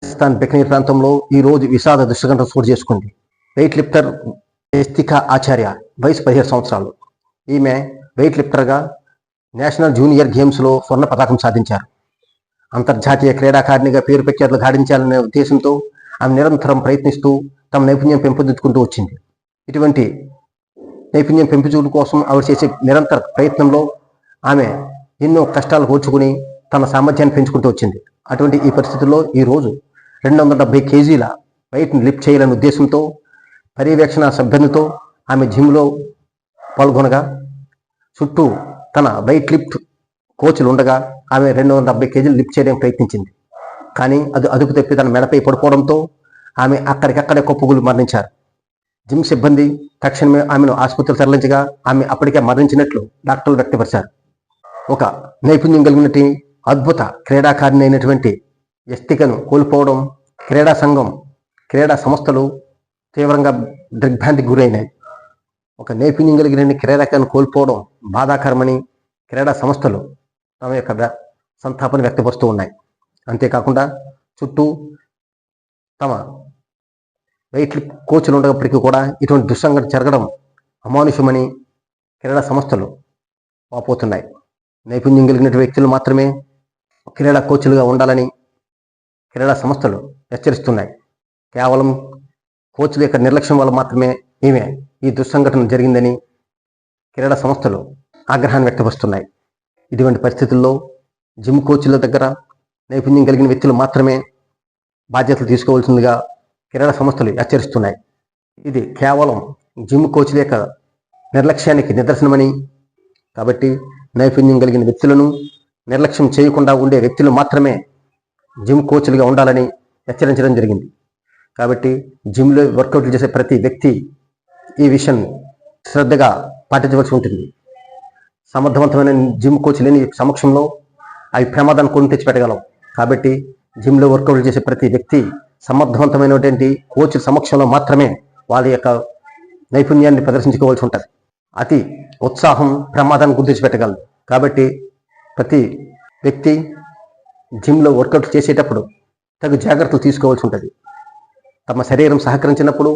రాజస్థాన్ బికనీర్ ప్రాంతంలో ఈ రోజు విషాద దుశ్చటన చోటు చేసుకుంది. వెయిట్ లిఫ్టర్ యస్తికా ఆచార్య వయసు 17 సంవత్సరాలు. ఈమె వెయిట్ లిఫ్టర్గా నేషనల్ జూనియర్ గేమ్స్లో స్వర్ణ పతాకం సాధించారు. అంతర్జాతీయ క్రీడాకారిణిగా పేరు ప్రఖ్యాతులు గాడించాలనే ఉద్దేశంతో ఆమె నిరంతరం ప్రయత్నిస్తూ తమ నైపుణ్యం పెంపొందించుకుంటూ వచ్చింది. ఇటువంటి నైపుణ్యం పెంపుదల కోసం ఆవిడ చేసే నిరంతర ప్రయత్నంలో ఆమె ఎన్నో కష్టాలు కూర్చుకుని తన సామర్థ్యాన్ని పెంచుకుంటూ వచ్చింది. అటువంటి ఈ పరిస్థితుల్లో ఈరోజు 270 కేజీల వెయిట్ని లిఫ్ట్ చేయాలనే ఉద్దేశంతో పర్యవేక్షణ సిబ్బందితో ఆమె జిమ్లో పాల్గొనగా చుట్టూ తన వెయిట్ లిఫ్ట్ కోచ్లు ఉండగా ఆమె 270 కేజీలు లిఫ్ట్ చేయడానికి ప్రయత్నించింది. కానీ అది అదుపు తప్పి తన మెడపై పడిపోవడంతో ఆమె అక్కడికక్కడే కుప్పకూలి మరణించారు. జిమ్ సిబ్బంది తక్షణమే ఆమెను ఆసుపత్రికి తరలించగా ఆమె అప్పటికే మరణించినట్లు డాక్టర్లు వ్యక్తపరిచారు. ఒక నైపుణ్యం కలిగినటువంటి అద్భుత క్రీడాకారిణి అయినటువంటి యస్తికను కోల్పోవడం క్రీడా సంఘం, క్రీడా సంస్థలు తీవ్రంగా దిగ్భ్రాంతికి గురైనాయి. ఒక నైపుణ్యం కలిగిన క్రీడాకారిని కోల్పోవడం బాధాకరమని క్రీడా సంస్థలు తమ యొక్క సంతాపన వ్యక్తపరుస్తూ ఉన్నాయి. అంతేకాకుండా చుట్టూ తమ వెయిట్ కోచ్లు ఉండేప్పటికీ కూడా ఇటువంటి దుస్సంఘటన జరగడం అమానుషమని క్రీడా సంస్థలు వాపోతున్నాయి. నైపుణ్యం కలిగిన వ్యక్తులు మాత్రమే క్రీడా కోచ్లుగా ఉండాలని క్రీడా సంస్థలు హెచ్చరిస్తున్నాయి. కేవలం కోచ్ల యొక్క నిర్లక్ష్యం వల్ల మాత్రమే ఈ దుస్సంఘటన జరిగిందని క్రీడా సంస్థలు ఆగ్రహాన్ని వ్యక్తపరుస్తున్నాయి. ఇటువంటి పరిస్థితుల్లో జిమ్ కోచ్ల దగ్గర నైపుణ్యం కలిగిన వ్యక్తులు మాత్రమే బాధ్యతలు తీసుకోవాల్సిందిగా క్రీడా సంస్థలు హెచ్చరిస్తున్నాయి. ఇది కేవలం జిమ్ కోచ్ల యొక్క నిర్లక్ష్యానికి నిదర్శనమని, కాబట్టి నైపుణ్యం కలిగిన వ్యక్తులను నిర్లక్ష్యం చేయకుండా ఉండే వ్యక్తులు మాత్రమే జిమ్ కోచ్లుగా ఉండాలని హెచ్చరించడం జరిగింది. కాబట్టి జిమ్లో వర్కౌట్లు చేసే ప్రతి వ్యక్తి ఈ విషయం శ్రద్ధగా పాటించవలసి ఉంటుంది. సమర్థవంతమైన జిమ్ కోచ్ లేని సమక్షంలో అవి ప్రమాదాన్ని కొని తెచ్చిపెట్టగలం. కాబట్టి జిమ్లో వర్కౌట్లు చేసే ప్రతి వ్యక్తి సమర్థవంతమైనటువంటి కోచ్ సమక్షంలో మాత్రమే వాళ్ళ యొక్క నైపుణ్యాన్ని ప్రదర్శించుకోవాల్సి ఉంటుంది. అతి ఉత్సాహం ప్రమాదాన్ని గుర్తించిపెట్టగలదు. కాబట్టి ప్రతి వ్యక్తి జిమ్లో వర్కౌట్ చేసేటప్పుడు తగు జాగ్రత్తలు తీసుకోవాల్సి ఉంటుంది. తమ శరీరం సహకరించినప్పుడు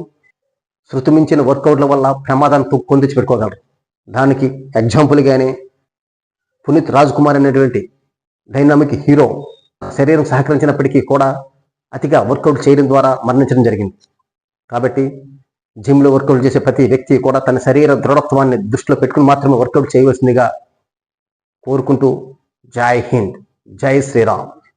శృతిమించిన వర్కౌట్ల వల్ల ప్రమాదాన్ని కొందించి పెట్టుకోగలరు. దానికి ఎగ్జాంపుల్గానే పునీత్ రాజ్ కుమార్ అనేటువంటి డైనామిక్ హీరో శరీరం సహకరించినప్పటికీ కూడా అతిగా వర్కౌట్ చేయడం ద్వారా మరణించడం జరిగింది. కాబట్టి జిమ్లో వర్కౌట్ చేసే ప్రతి వ్యక్తి కూడా తన శరీర దృఢత్వాన్ని దృష్టిలో పెట్టుకుని మాత్రమే వర్కౌట్ చేయవలసిందిగా కోరుకుంటూ జై హింద్, జై శ్రీరామ్.